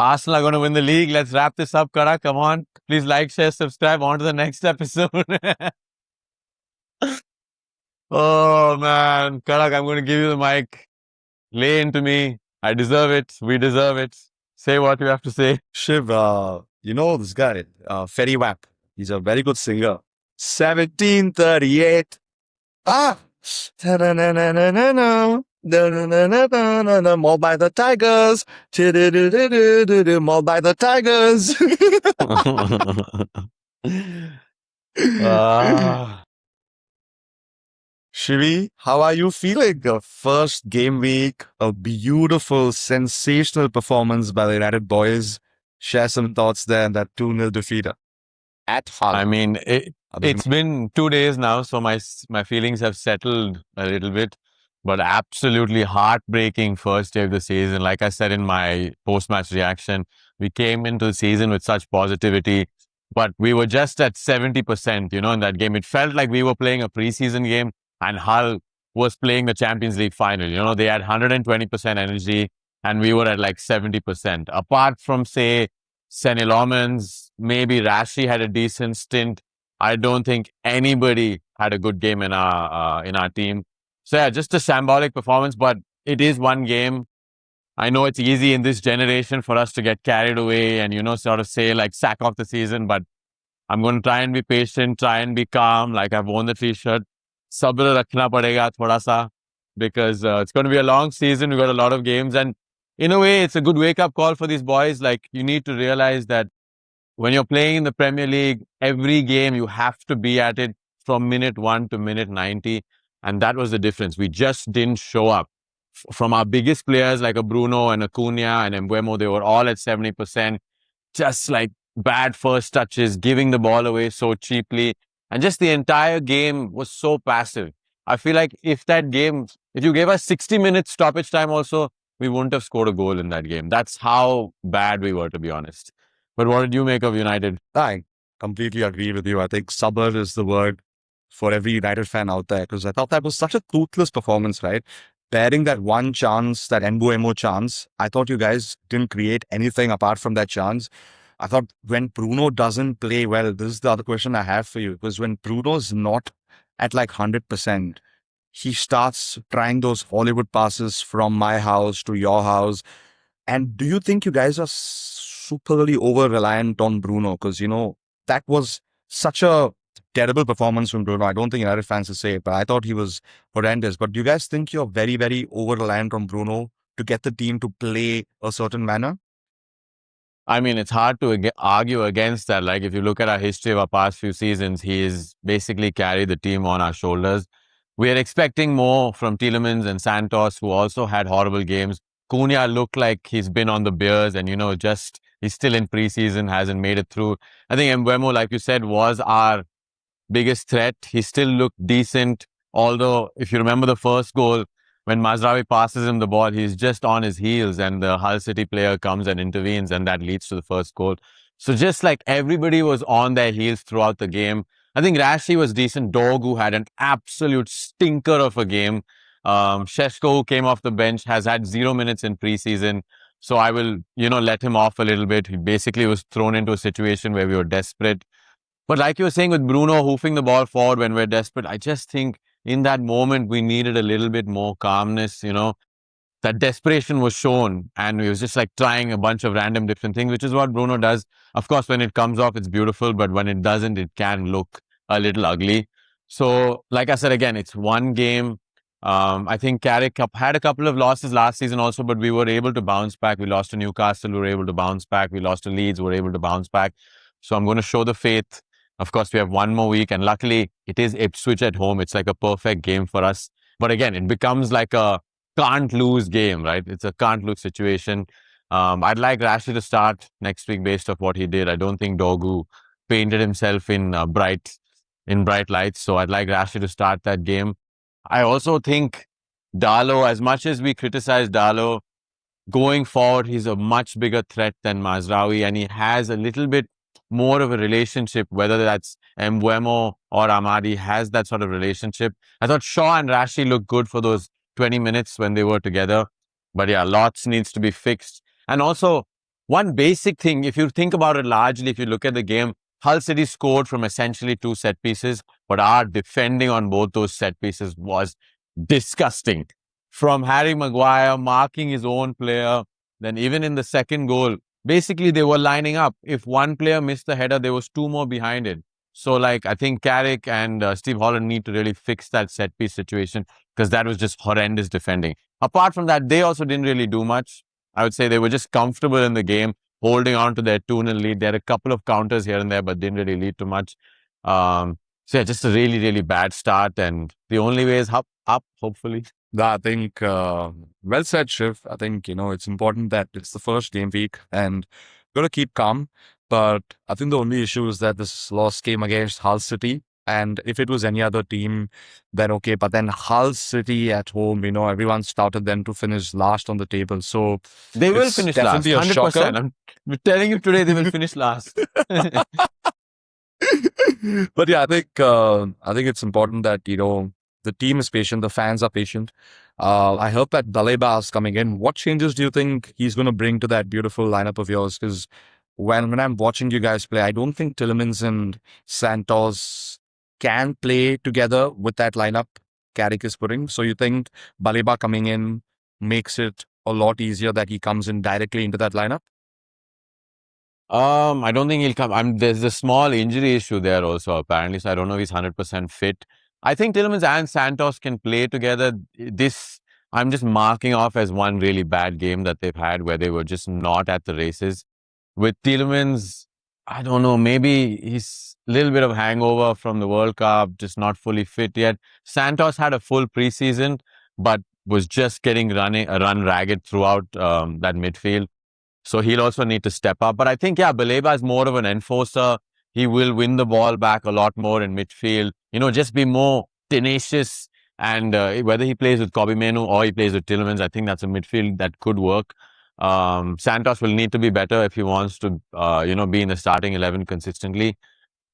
Arsenal are going to win the league. Let's wrap this up, Kara. Come on. Please like, share, subscribe. On to the next episode. Oh, man. Karak, I'm going to give you the mic. Lay into me. I deserve it. We deserve it. Say what you have to say. Shiv, you know this guy, Ferry Wap. He's a very good singer. 1738. Ah! Ta-da-na-na-na-na-na. Da-da-na-na-na-na-na. Mauled by the Tigers. Ti-di-di-di-di-di-di. Mauled by the Tigers. Ah. Shivi, how are you feeling? The first game week, a beautiful, sensational performance by the United boys. Share some thoughts there in that 2-0 defeat at Hull. I mean, it's been 2 days now, so my feelings have settled a little bit. But absolutely heartbreaking first day of the season. Like I said in my post-match reaction, we came into the season with such positivity, but we were just at 70%, in that game. It felt like we were playing a preseason game and Hull was playing the Champions League final. They had 120% energy and we were at like 70%. Apart from, say, Senny Lomans, maybe Rashi had a decent stint. I don't think anybody had a good game in our team. So yeah, just a shambolic performance, but it is one game. I know it's easy in this generation for us to get carried away and, sort of say like sack off the season, but I'm going to try and be patient, try and be calm. Like I've worn the t-shirt. Sabr rakhna padega thoda sa, because it's going to be a long season. We've got a lot of games and in a way, it's a good wake-up call for these boys. Like you need to realize that when you're playing in the Premier League, every game you have to be at it from minute 1 to minute 90. And that was the difference. We just didn't show up. From our biggest players like a Bruno and Acuna and Mbeumo, they were all at 70%. Just like bad first touches, giving the ball away so cheaply. And just the entire game was so passive. I feel like if you gave us 60 minutes stoppage time also, we wouldn't have scored a goal in that game. That's how bad we were, to be honest. But what did you make of United? I completely agree with you. I think sabr is the word for every United fan out there, because I thought that was such a toothless performance, right? Bearing that one chance, that Mbeumo chance, I thought you guys didn't create anything apart from that chance. I thought when Bruno doesn't play well, this is the other question I have for you, because when Bruno's not at like 100%, he starts trying those Hollywood passes from my house to your house. And do you think you guys are superly over-reliant on Bruno? Because, that was such a terrible performance from Bruno. I don't think United fans will say it, but I thought he was horrendous. But do you guys think you're very, very over-reliant on Bruno to get the team to play a certain manner? I mean, it's hard to argue against that. Like, if you look at our history of our past few seasons, he's basically carried the team on our shoulders. We are expecting more from Tielemans and Santos, who also had horrible games. Cunha looked like he's been on the beers and, he's still in preseason, hasn't made it through. I think Mbeumo, like you said, was our biggest threat. He still looked decent. Although, if you remember the first goal, when Mazraoui passes him the ball, he's just on his heels and the Hull City player comes and intervenes and that leads to the first goal. So just like everybody was on their heels throughout the game. I think Rashi was decent. Dogu had an absolute stinker of a game. Sheshko, who came off the bench, has had 0 minutes in preseason. So I will, let him off a little bit. He basically was thrown into a situation where we were desperate. But like you were saying with Bruno hoofing the ball forward when we're desperate, I just think in that moment we needed a little bit more calmness, that desperation was shown and we was just like trying a bunch of random different things, which is what Bruno does. Of course, when it comes off, it's beautiful, but when it doesn't, it can look a little ugly. So like I said, again, it's one game. I think Carrick had a couple of losses last season also, but we were able to bounce back. We lost to Newcastle, we were able to bounce back. We lost to Leeds, we were able to bounce back. So I'm going to show the faith. Of course, we have one more week and luckily it is Ipswich at home. It's like a perfect game for us. But again, it becomes like a can't lose game, right? It's a can't lose situation. I'd like Rashi to start next week based off what he did. I don't think Dogu painted himself in bright lights. So I'd like Rashi to start that game. I also think Darlow, as much as we criticize Darlow, going forward, he's a much bigger threat than Mazraoui and he has a little bit more of a relationship, whether that's Mbeumo or Amadi has that sort of relationship. I thought Shaw and Rashi looked good for those 20 minutes when they were together. But yeah, lots needs to be fixed. And also, one basic thing, if you think about it largely, if you look at the game, Hull City scored from essentially two set pieces, but our defending on both those set pieces was disgusting. From Harry Maguire marking his own player, then even in the second goal, basically they were lining up. If one player missed the header, there was two more behind it. So, like, I think Carrick and Steve Holland need to really fix that set piece situation because that was just horrendous defending. Apart from that, they also didn't really do much. I would say they were just comfortable in the game, holding on to their 2-0 lead. They had a couple of counters here and there, but didn't really lead to much. So, yeah, just a really, really bad start. And the only way is up, hopefully. I think, well said, Shiv. I think, it's important that it's the first game week and got to keep calm. But I think the only issue is that this loss came against Hull City. And if it was any other team, then okay. But then Hull City at home, everyone started them to finish last on the table. So they will it's finish last, definitely a 100%. shocker. I'm telling you today, they will finish last. But yeah, I think it's important that the team is patient, the fans are patient. I hope that Baleba is coming in. What changes do you think he's going to bring to that beautiful lineup of yours? Because when I'm watching you guys play, I don't think Tielemans and Santos can play together with that lineup Carrick is putting. So you think Baleba coming in makes it a lot easier that he comes in directly into that lineup? I don't think he'll come. There's a small injury issue there also, apparently. So I don't know if he's 100% fit. I think Tielemans and Santos can play together. I'm just marking off as one really bad game that they've had where they were just not at the races. With Tielemans, I don't know, maybe he's a little bit of hangover from the World Cup, just not fully fit yet. Santos had a full preseason, but was just getting run ragged throughout that midfield. So he'll also need to step up. But I think, yeah, Baleba is more of an enforcer. He will win the ball back a lot more in midfield. Just be more tenacious. And whether he plays with Kobe Menu or he plays with Tielemans, I think that's a midfield that could work. Santos will need to be better if he wants to, be in the starting 11 consistently.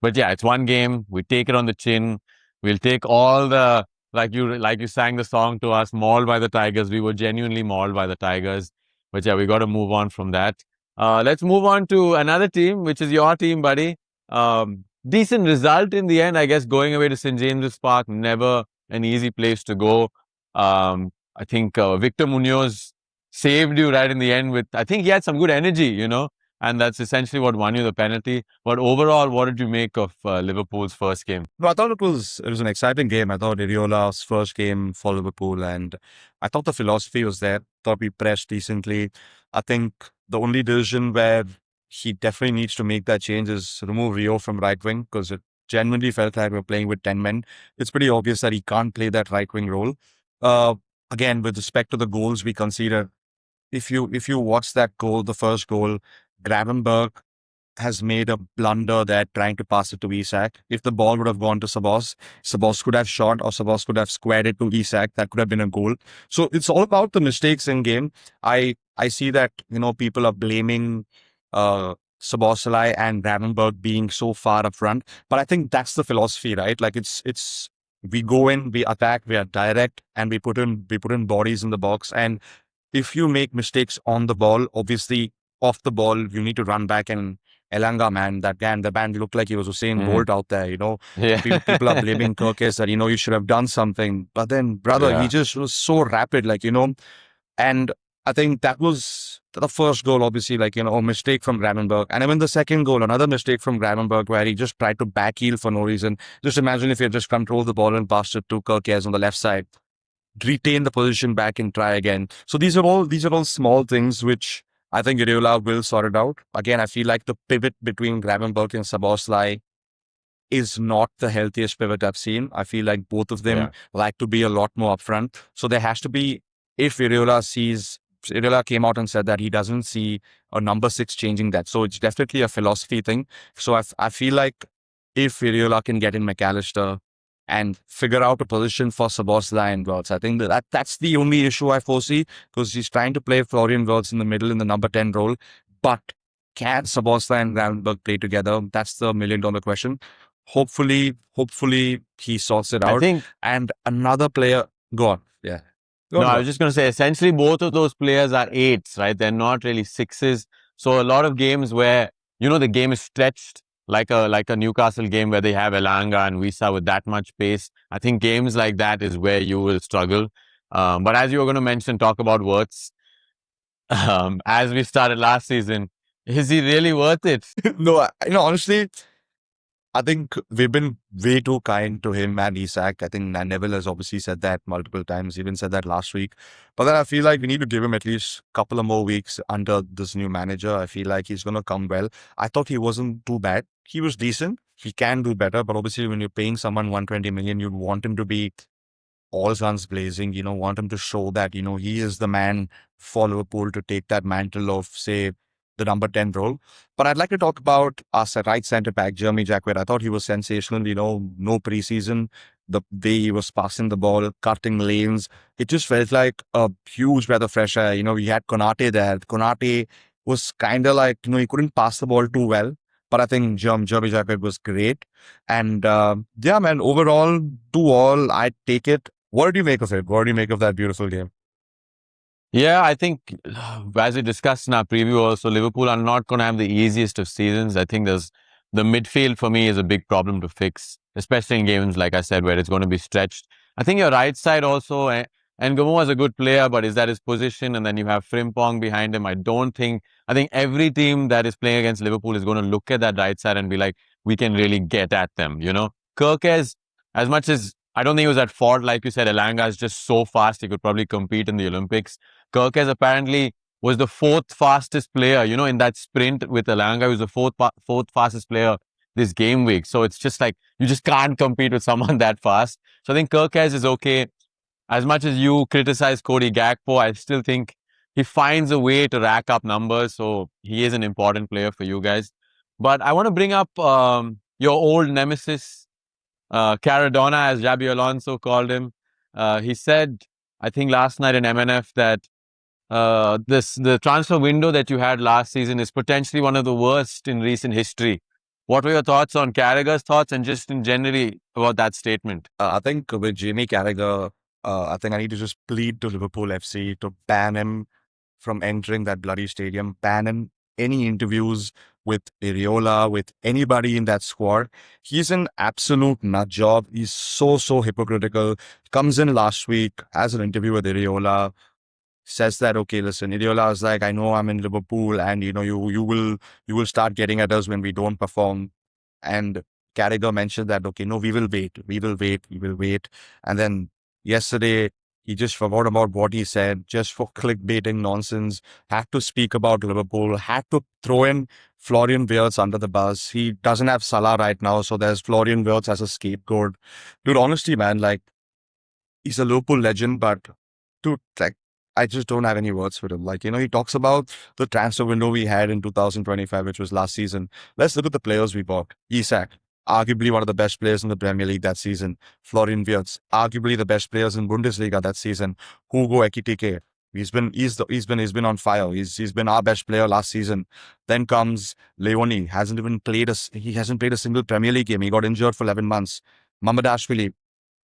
But yeah, it's one game. We take it on the chin. We'll take all the like you sang the song to us, mauled by the Tigers. We were genuinely mauled by the Tigers. But yeah, we got to move on from that. Let's move on to another team, which is your team, buddy. Decent result in the end, I guess. Going away to St James's Park, never an easy place to go. I think Victor Munoz saved you right in the end with. I think he had some good energy, and that's essentially what won you the penalty. But overall, what did you make of Liverpool's first game? No, I thought it was an exciting game. I thought Iriola's first game for Liverpool, and I thought the philosophy was there. Thought we pressed decently. I think the only decision where he definitely needs to make that change is remove Rio from right wing, because it genuinely felt like we're playing with 10 men. It's pretty obvious that he can't play that right wing role. Again, with respect to the goals we conceded, if you watch that goal, the first goal, Gravenberg has made a blunder there trying to pass it to Isak. If the ball would have gone to Sabos could have shot, or Sabos could have squared it to Isak. That could have been a goal. So it's all about the mistakes in game. I see that, people are blaming Szoboszlai and Gravenberg being so far up front. But I think that's the philosophy, right? Like it's we go in, we attack, we are direct, and we put in bodies in the box. And if you make mistakes on the ball, obviously off the ball, you need to run back. And Elanga, man, the band looked like he was Usain Bolt out there, Yeah. People are blaming Kirkes that, you should have done something. But then, brother, he just was so rapid, and I think that was the first goal, obviously, a mistake from Gravenberg. And even the second goal, another mistake from Gravenberg, where he just tried to backheel for no reason. Just imagine if he had just controlled the ball and passed it to Kirkes on the left side, retain the position back and try again. So these are all small things which I think Iriola will sort it out. Again, I feel like the pivot between Gravenberg and Szoboszlai is not the healthiest pivot I've seen. I feel like both of them like to be a lot more upfront. So there has to be, if Iriola came out and said that he doesn't see a number 6 changing that. So it's definitely a philosophy thing. So I feel like if Iriola can get in McAllister and figure out a position for Szoboszlai and Wirtz, I think that's the only issue I foresee, because he's trying to play Florian Wirtz in the middle in the number 10 role. But can Szoboszlai and Gravenberg play together? That's the $1,000,000 question. Hopefully he sorts it out. And another player, go on. Yeah. I was just going to say, essentially, both of those players are 8s, right? They're not really 6s. So a lot of games where, the game is stretched like a Newcastle game where they have Elanga and Wisa with that much pace. I think games like that is where you will struggle. But as you were going to mention, talk about Wirtz. As we started last season, is he really worth it? No, honestly, I think we've been way too kind to him and Isak. I think Neville has obviously said that multiple times, even said that last week. But then I feel like we need to give him at least a couple of more weeks under this new manager. I feel like he's going to come well. I thought he wasn't too bad. He was decent. He can do better. But obviously, when you're paying someone 120 million, you'd want him to be all guns blazing, want him to show that, he is the man for Liverpool to take that mantle of, say, the number 10 role. But I'd like to talk about us at right centre back, Jeremy Jacquet. I thought he was sensational, no preseason. The way he was passing the ball, cutting lanes, it just felt like a huge breath of fresh air. We had Konate there. Konate was kind of like, he couldn't pass the ball too well. But I think Jeremy Jacquet was great. And yeah, man, overall, to all, I take it. What did you make of it? What did you make of that beautiful game? Yeah, I think as we discussed in our preview also, Liverpool are not going to have the easiest of seasons. I think the midfield for me is a big problem to fix, especially in games, like I said, where it's going to be stretched. I think your right side also, and Gomo is a good player, but is that his position? And then you have Frimpong behind him. I think every team that is playing against Liverpool is going to look at that right side and be like, we can really get at them, Kirk as much as I don't think he was at fault, like you said, Elanga is just so fast, he could probably compete in the Olympics. Kirkes apparently was the fourth fastest player, in that sprint with Elanga. He was the fourth fastest player this game week. So it's just like, you just can't compete with someone that fast. So I think Kirkes is okay. As much as you criticize Cody Gakpo, I still think he finds a way to rack up numbers. So he is an important player for you guys. But I want to bring up your old nemesis, Caradona, as Jabi Alonso called him. He said, I think last night in MNF that the transfer window that you had last season is potentially one of the worst in recent history. What were your thoughts on Carragher's thoughts and just in generally about that statement? I think with Jamie Carragher, I think I need to just plead to Liverpool FC to ban him from entering that bloody stadium, ban him any interviews with Iriola, with anybody in that squad. He's an absolute nut job. He's so hypocritical. Comes in last week, has an interview with Iriola, says that, okay, listen, Iriola is like, I know I'm in Liverpool and you will start getting at us when we don't perform. And Carragher mentioned that, okay, no, we will wait. We will wait. We will wait. And then yesterday, he just forgot about what he said just for clickbaiting nonsense, had to speak about Liverpool, had to throw in Florian Wirtz under the bus. He doesn't have Salah right now, so there's Florian Wirtz as a scapegoat. Dude, honestly, man, like, he's a Liverpool legend, but dude, like, I just don't have any words for him. Like, he talks about the transfer window we had in 2025, which was last season. Let's look at the players we bought. Isak, arguably one of the best players in the Premier League that season. Florian Wirtz, arguably the best players in Bundesliga that season. Hugo Ekitike, he's been on fire. He's been our best player last season. Then comes Leone, he hasn't played a single Premier League game. He got injured for 11 months. Mamadashvili,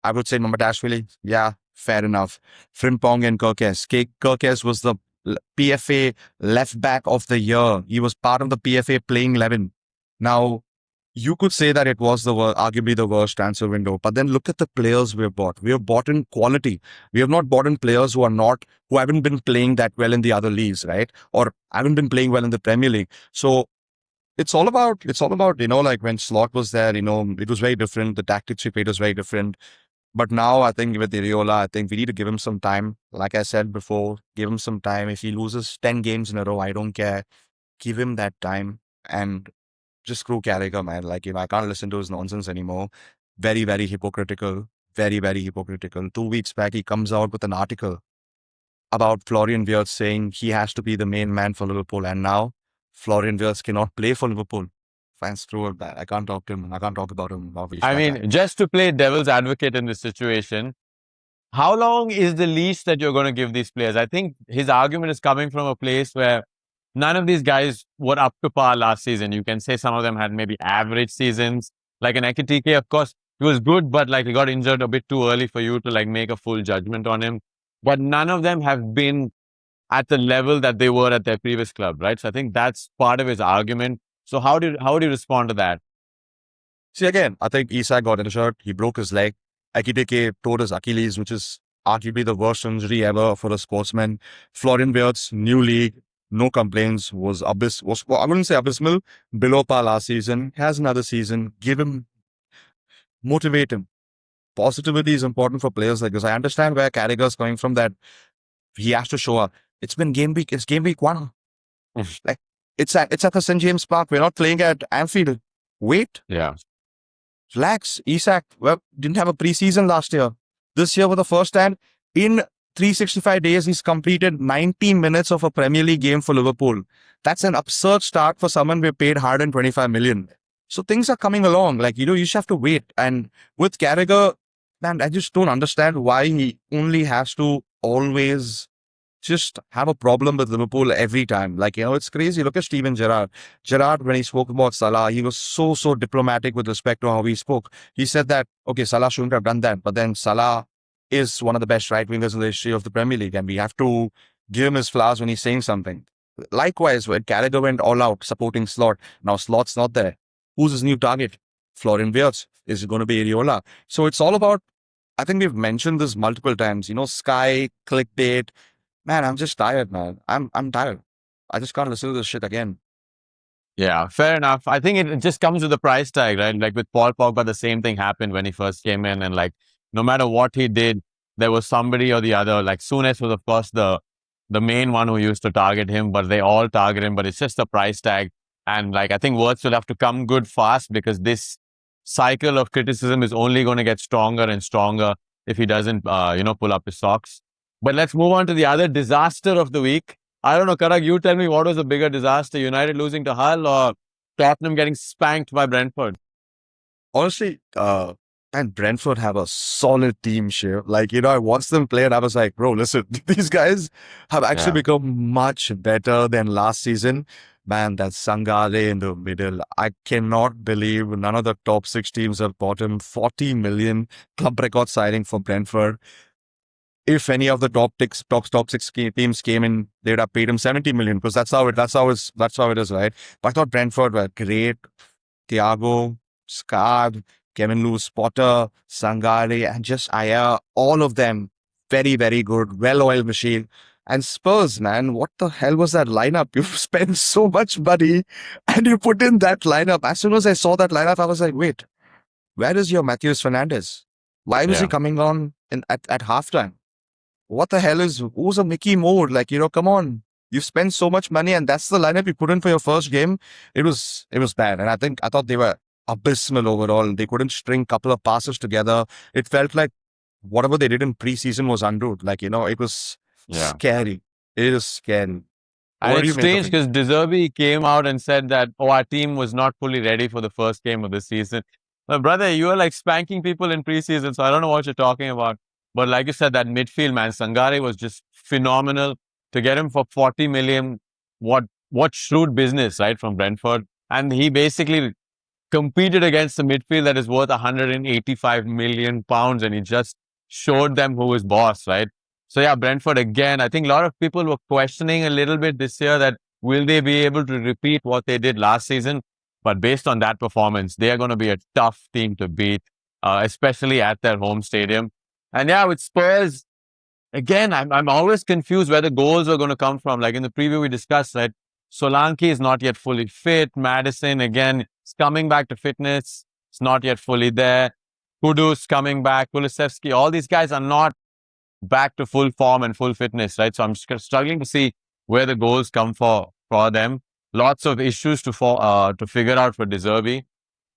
I would say Mamadashvili. Yeah, fair enough. Frimpong and Kirkes. Kirkes was the PFA left back of the year. He was part of the PFA playing 11. Now, you could say that it was arguably the worst transfer window, but then look at the players we have bought. We have bought in quality. We have not bought in players who haven't been playing that well in the other leagues, right? Or haven't been playing well in the Premier League. So it's all about, like when Slot was there, it was very different. The tactics we played was very different. But now I think with Iriola, I think we need to give him some time. Like I said before, give him some time. If he loses 10 games in a row, I don't care. Give him that time and just screw Carragher, man. Like, I can't listen to his nonsense anymore. Very, very hypocritical. Very, very hypocritical. 2 weeks back, he comes out with an article about Florian Wirtz saying he has to be the main man for Liverpool. And now Florian Wirtz cannot play for Liverpool. Fans screw it, man. I can't talk to him. I can't talk about him. I mean, just to play devil's advocate in this situation, how long is the leash that you're going to give these players? I think his argument is coming from a place where none of these guys were up to par last season. You can say some of them had maybe average seasons. Like an Ekitike, of course, he was good, but like he got injured a bit too early for you to like make a full judgment on him. But none of them have been at the level that they were at their previous club, right? So I think that's part of his argument. So how do you respond to that? See, again, I think Isak got injured. He broke his leg. Akiteke tore his Achilles, which is arguably the worst injury ever for a sportsman. Florian Wirtz, new league, no complaints, well, I wouldn't say abysmal, below par last season. Has another season. Give him, motivate him. Positivity is important for players like this. I understand where Carragher's coming from, that he has to show up. It's been game week. It's game week 1. Like, it's at the St. James Park. We're not playing at Anfield. Wait. Yeah. Relax. Isak, well, didn't have a preseason last year. This year, for the first time in 365 days, he's completed 90 minutes of a Premier League game for Liverpool. That's an absurd start for someone we paid 125 million. So things are coming along. Like, you just have to wait. And with Carragher, man, I just don't understand why he only has to always just have a problem with Liverpool every time. Like, it's crazy. Look at Steven Gerrard. Gerrard, when he spoke about Salah, he was so diplomatic with respect to how he spoke. He said that, okay, Salah shouldn't have done that, but then Salah is one of the best right wingers in the history of the Premier League, and we have to give him his flowers when he's saying something. Likewise, when Carragher went all out supporting Slot, now Slot's not there. Who's his new target? Florian Wirtz. Is it going to be Areola? So it's all about, I think we've mentioned this multiple times, Sky, clickbait. Man, I'm just tired, man. I'm tired. I just can't listen to this shit again. Yeah, fair enough. I think it just comes with the price tag, right? Like with Paul Pogba, the same thing happened when he first came in, and like no matter what he did, there was somebody or the other. Like Souness was, of course, the main one who used to target him, but they all target him. But it's just the price tag, and like I think Wirtz will have to come good fast, because this cycle of criticism is only going to get stronger and stronger if he doesn't, pull up his socks. But let's move on to the other disaster of the week. I don't know, Karak, you tell me, what was a bigger disaster? United losing to Hull or Tottenham getting spanked by Brentford? Honestly, and Brentford have a solid team, Shiv. Like, I watched them play and I was like, bro, listen, these guys have actually become much better than last season. Man, that Sangare in the middle. I cannot believe none of the top 6 teams have bought him. 40 million club record signing for Brentford. If any of the top 6 teams came in, they'd have paid him 70 million, because that's how it is, right? But I thought Brentford were great. Thiago, Scard, Kevin Lewis Potter, Sangare, and just Aya, all of them very, very good, well-oiled machine. And Spurs, man, what the hell was that lineup? You spent so much money and you put in that lineup. As soon as I saw that lineup, I was like, wait, where is your Matheus Fernandes? Why was he coming on at halftime? What the hell who's a Mickey Moore? Like, come on. You spent so much money and that's the lineup you put in for your first game. It was bad. And I thought they were abysmal overall. They couldn't string a couple of passes together. It felt like whatever they did in preseason was undone. Like, it was scary. It is scary. And it's strange because De Zerbi came out and said that, our team was not fully ready for the first game of the season. But brother, you are like spanking people in preseason, so I don't know what you're talking about. But like you said, that midfield, man, Sangare was just phenomenal. To get him for 40 million, what shrewd business, right, from Brentford. And he basically competed against the midfield that is worth 185 million pounds, and he just showed them who is boss, right? So yeah, Brentford again, I think a lot of people were questioning a little bit this year that will they be able to repeat what they did last season? But based on that performance, they are going to be a tough team to beat, especially at their home stadium. And yeah, with Spurs, again, I'm always confused where the goals are going to come from. Like in the preview we discussed, right? Solanke is not yet fully fit. Madison, again, is coming back to fitness. It's not yet fully there. Kudus coming back. Kulusevski, all these guys are not back to full form and full fitness, right? So I'm struggling to see where the goals come for them. Lots of issues to figure out for De Zerbi.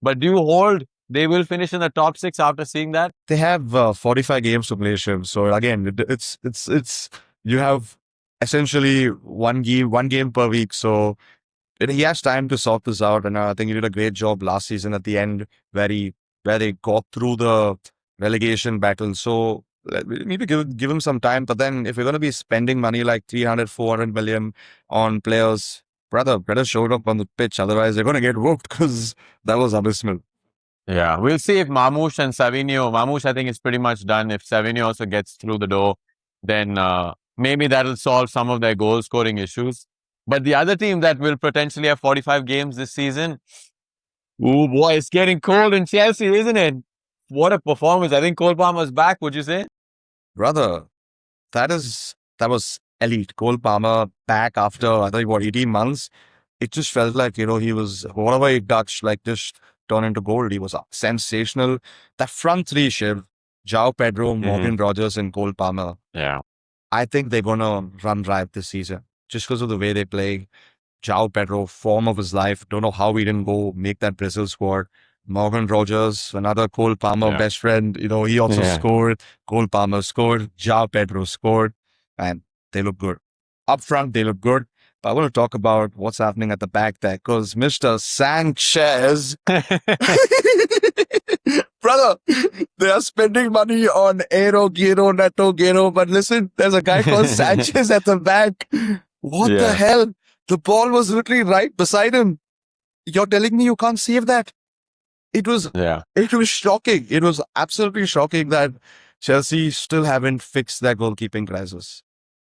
But do you hold they will finish in the top 6 after seeing that? They have 45 games to play, Shiv. So again, it's you have essentially one game per week. So he has time to sort this out. And I think he did a great job last season at the end, where they got through the relegation battle. So we need to give him some time. But then if we're going to be spending money like 300, 400 million on players, brother showed up on the pitch. Otherwise, they're going to get whooped, because that was abysmal. Yeah, we'll see if Mamouche, I think, is pretty much done. If Savinho also gets through the door, then Maybe that'll solve some of their goal scoring issues. But the other team that will potentially have 45 games this season, ooh boy, it's getting cold in Chelsea, isn't it? What a performance. I think Cole Palmer's back, would you say? Brother, that was elite. Cole Palmer back after I think what 18 months. It just felt like he was whatever he touched like just turned into gold. He was sensational. That front three shift, João Pedro, Morgan Rogers, and Cole Palmer. Yeah. I think they're gonna run riot this season just because of the way they play. João Pedro, form of his life. Don't know how he didn't go make that Brazil squad. Morgan Rogers, another Cole Palmer best friend. He also scored. Cole Palmer scored. João Pedro scored. And they look good. Up front, they look good. But I want to talk about what's happening at the back there because Mr. Sanchez, brother, they are spending money on Aero, Giro, Neto, Giro. But listen, there's a guy called Sanchez at the back. What the hell? The ball was literally right beside him. You're telling me you can't save that? It was shocking. It was absolutely shocking that Chelsea still haven't fixed their goalkeeping crisis.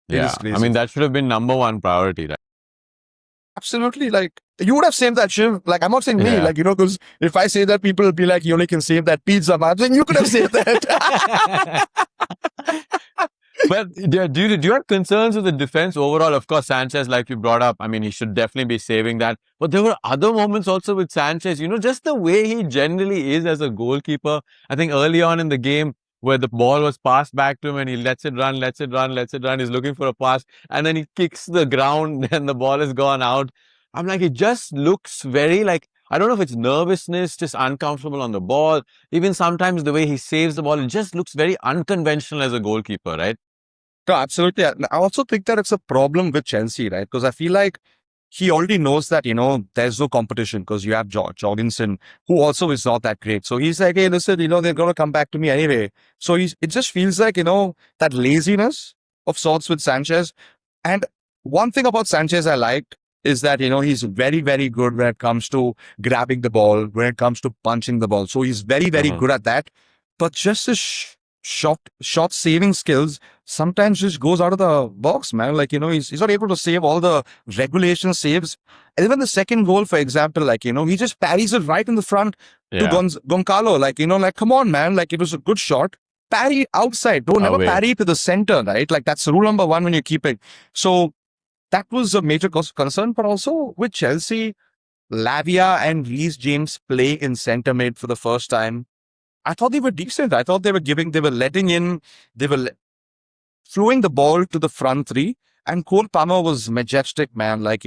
Yeah, I mean, that should have been number one priority. Right? Absolutely. Like, you would have saved that Shiv. Like, I'm not saying me, because if I say that, people will be like, you only can save that pizza. I'm saying you could have saved that. But do you have concerns with the defense overall? Of course, Sanchez, like you brought up, I mean, he should definitely be saving that. But there were other moments also with Sanchez, just the way he generally is as a goalkeeper. I think early on in the game, where the ball was passed back to him and he lets it run. He's looking for a pass and then he kicks the ground and the ball has gone out. I'm like, it just looks very like, I don't know if it's nervousness, just uncomfortable on the ball. Even sometimes the way he saves the ball, it just looks very unconventional as a goalkeeper, right? No, absolutely. I also think that it's a problem with Chelsea, right? Because I feel like he already knows that, there's no competition because you have Jorgensen, who also is not that great. So he's like, hey, listen, they're going to come back to me anyway. So it just feels like, that laziness of sorts with Sanchez. And one thing about Sanchez I liked is that, he's very, very good when it comes to grabbing the ball, when it comes to punching the ball. So he's very, very good at that. But just his shot saving skills sometimes just goes out of the box, man. Like, he's not able to save all the regulation saves. And even the second goal, for example, like, he just parries it right in the front to Goncalo. Like, come on, man. Like, it was a good shot. Parry outside. Don't never parry to the center, right? Like, that's rule number one when you keep it. So that was a major concern. But also with Chelsea, Lavia and Reece James play in centre mid for the first time. I thought they were decent. I thought they were throwing the ball to the front three. And Cole Palmer was majestic, man. Like,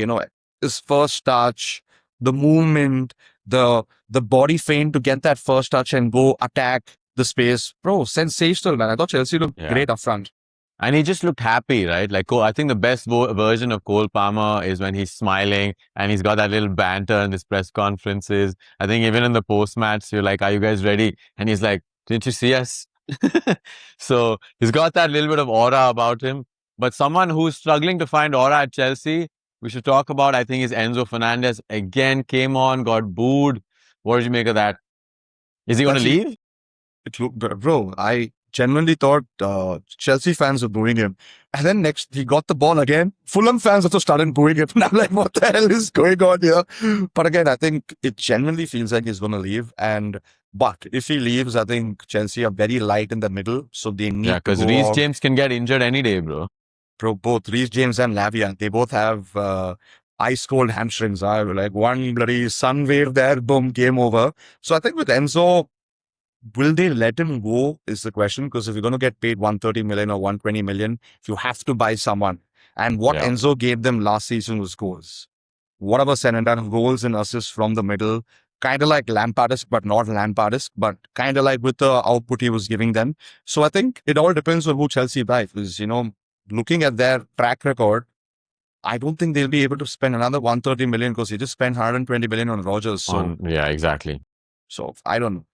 his first touch, the movement, the body feint to get that first touch and go attack the space. Bro, sensational, man. I thought Chelsea looked great up front. And he just looked happy, right? Like, I think the best version of Cole Palmer is when he's smiling and he's got that little banter in his press conferences. I think even in the post-match, you're like, are you guys ready? And he's like, didn't you see us? So he's got that little bit of aura about him. But someone who's struggling to find aura at Chelsea, we should talk about, I think, is Enzo Fernandez. Again, came on, got booed. What did you make of that? Is he going to leave? Bro, I genuinely thought Chelsea fans were booing him. And then next, he got the ball again. Fulham fans also started booing him. And I'm like, what the hell is going on here? But again, I think it genuinely feels like he's going to leave. But if he leaves, I think Chelsea are very light in the middle. So they need to because Reece James can get injured any day, bro. Bro, both Reece James and Lavia, they both have ice cold hamstrings. Like one bloody sun wave there, boom, game over. So I think with Enzo, will they let him go is the question, because if you're going to get paid 130 million or 120 million, you have to buy someone. And what Enzo gave them last season was goals. Whatever said and done, goals and assists from the middle, kind of like Lampardesque, but not Lampardesque, but kind of like with the output he was giving them. So I think it all depends on who Chelsea buy. Because, looking at their track record, I don't think they'll be able to spend another 130 million because he just spent 120 million on Rodgers. So, exactly. So I don't know.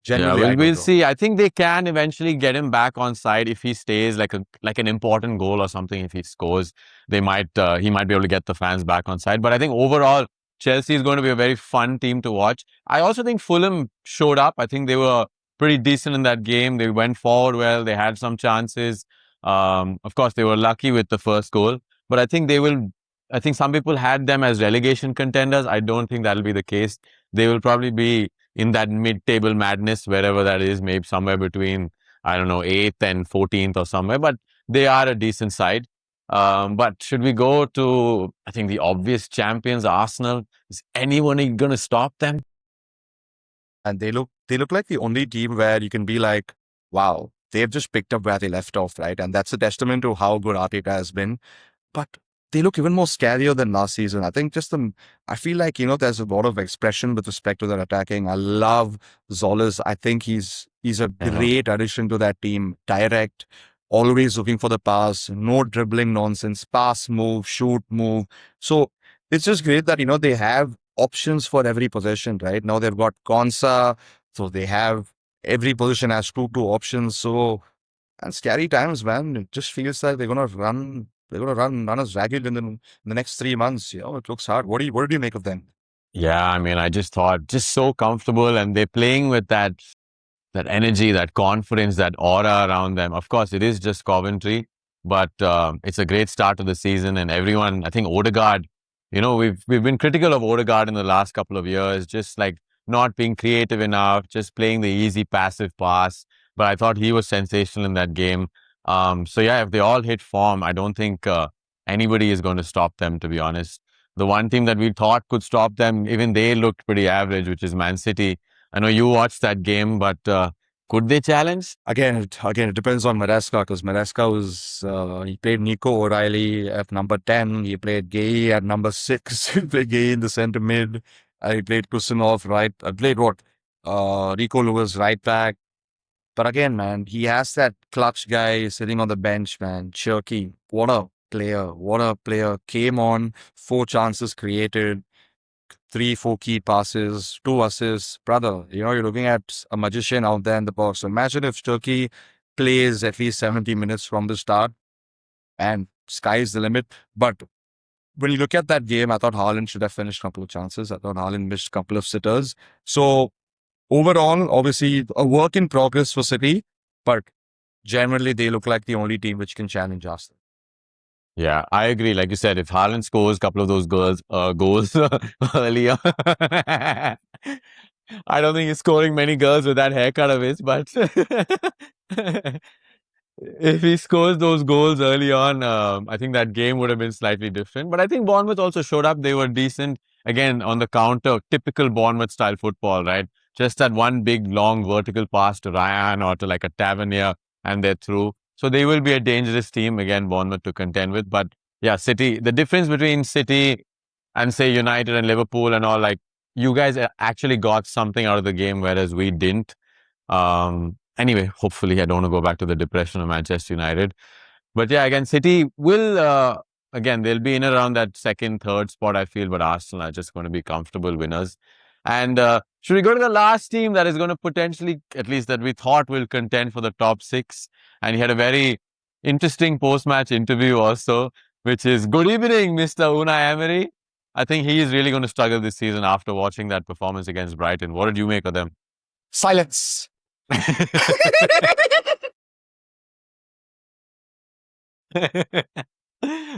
Generally, we'll see. I think they can eventually get him back on side if he stays like an important goal or something. If he scores, he might be able to get the fans back on side. But I think overall, Chelsea is going to be a very fun team to watch. I also think Fulham showed up. I think they were pretty decent in that game. They went forward well. They had some chances. Of course, they were lucky with the first goal, but I think they will. I think some people had them as relegation contenders. I don't think that'll be the case. They will probably be in that mid-table madness, wherever that is, maybe somewhere between, I don't know, 8th and 14th or somewhere. But they are a decent side. But should we go to, I think, the obvious champions, Arsenal? Is anyone going to stop them? And they look like the only team where you can be like, wow, they've just picked up where they left off, right? And that's a testament to how good Arteta has been. But they look even more scarier than last season. I think I feel like, there's a lot of expression with respect to their attacking. I love Zolas. I think he's a Uh-huh. great addition to that team. Direct, always looking for the pass, no dribbling nonsense, pass, move, shoot, move. So it's just great that, they have options for every position, right? Now they've got Konsa, so they have every position has two options. So, and scary times, man. It just feels like they're gonna run. They're gonna run us ragged in the next 3 months. It looks hard. What do you make of them? Yeah, I mean, I just thought just so comfortable, and they're playing with that energy, that confidence, that aura around them. Of course, it is just Coventry, but it's a great start to the season. And everyone, I think Odegaard, we've been critical of Odegaard in the last couple of years, just like not being creative enough, just playing the easy passive pass. But I thought he was sensational in that game. So yeah, if they all hit form, I don't think anybody is going to stop them. To be honest, the one team that we thought could stop them, even they looked pretty average, which is Man City. I know you watched that game, but could they challenge? Again, it depends on Maresca because Maresca he played Nico O'Reilly at number 10. He played Gay at number 6. He played Gay in the center mid. He played Kusanov right. I played what? Rico Lewis right back. But again, man, he has that clutch guy sitting on the bench, man. Cherky, what a player. What a player. Came on, 4 chances created, 3, 4 key passes, 2 assists. Brother, you're looking at a magician out there in the box. Imagine if Turkey plays at least 70 minutes from the start and sky's the limit. But when you look at that game, I thought Haaland should have finished a couple of chances. I thought Haaland missed a couple of sitters. So overall, obviously, a work in progress for City, but generally they look like the only team which can challenge Arsenal. Yeah, I agree. Like you said, if Haaland scores a couple of those goals earlier, I don't think he's scoring many goals with that haircut of his, but if he scores those goals early on, I think that game would have been slightly different. But I think Bournemouth also showed up. They were decent again on the counter, typical Bournemouth style football, right? Just that one big long vertical pass to Ryan or to like a Tavernier, and they're through. So they will be a dangerous team again, Bournemouth to contend with. But yeah, City. The difference between City and say United and Liverpool and all, like you guys actually got something out of the game, whereas we didn't. Anyway, hopefully I don't want to go back to the depression of Manchester United. But yeah, again, City will, again, they'll be in around that second, third spot, I feel, but Arsenal are just going to be comfortable winners. And should we go to the last team that is going to potentially, at least that we thought will contend for the top 6? And he had a very interesting post-match interview also, which is, good evening, Mr. Unai Emery. I think he is really going to struggle this season after watching that performance against Brighton. What did you make of them? Silence.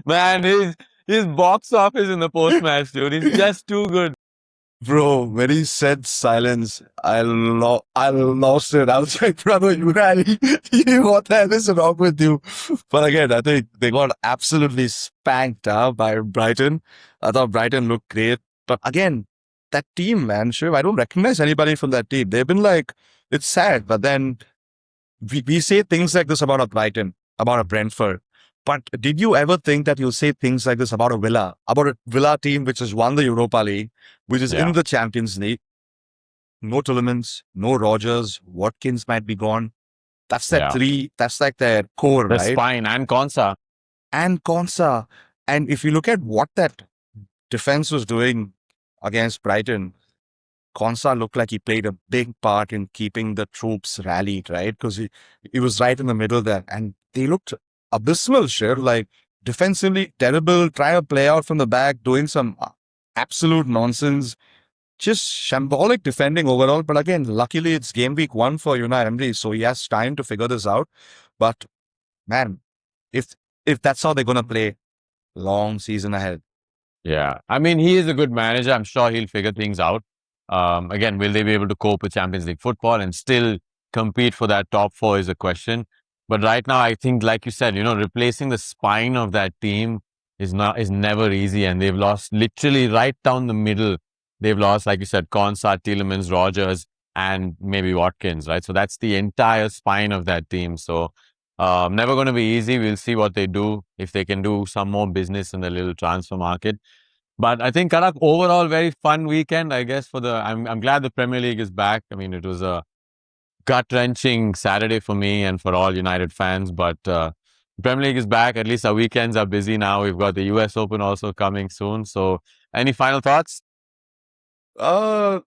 Man, his box office in the post match, dude, is just too good. Bro, when he said silence, I lost it. I was like, brother, what the hell is wrong with you? But again, I think they got absolutely spanked by Brighton. I thought Brighton looked great. But again, that team, man, Shiv, I don't recognize anybody from that team. They've been like, it's sad, but then we say things like this about a Brighton, about a Brentford. But did you ever think that you'll say things like this about a Villa team which has won the Europa League, which is in Yeah, the Champions League? No Tielemans, no Rogers, Watkins might be gone. That's that yeah. three. That's like their core, The right? spine and Konsa. And Konsa. And if you look at what that defense was doing against Brighton, Konsa looked like he played a big part in keeping the troops rallied, right? Because he was right in the middle there. And they looked abysmal, Shiv. Like defensively terrible, trying to play out from the back, doing some absolute nonsense. Just shambolic defending overall. But again, luckily it's game week 1 for Unai Emery, so he has time to figure this out. But man, If if that's how they're gonna play, long season ahead. Yeah. I mean, he is a good manager. I'm sure he'll figure things out. Again, will they be able to cope with Champions League football and still compete for that top four is a question. But right now, I think, like you said, replacing the spine of that team is never easy. And they've lost literally right down the middle. They've lost, like you said, Consart, Tielemans, Rogers, and maybe Watkins, right? So that's the entire spine of that team. So never going to be easy. We'll see what they do, if they can do some more business in the little transfer market. But I think Karak, overall, very fun weekend, I guess, I'm glad the Premier League is back. I mean, it was a gut-wrenching Saturday for me and for all United fans, but Premier League is back. At least our weekends are busy now. We've got the US Open also coming soon. So any final thoughts? Uh,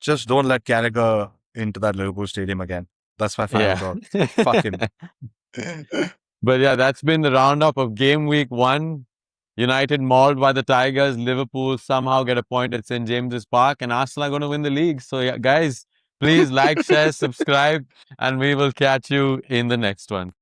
just don't let Carragher into that Liverpool stadium again. That's my final Yeah. thought. Fuck him. But yeah, that's been the roundup of game week 1. United mauled by the Tigers. Liverpool somehow get a point at St. James's Park, and Arsenal are going to win the league. So yeah, guys, please like, share, subscribe, and we will catch you in the next one.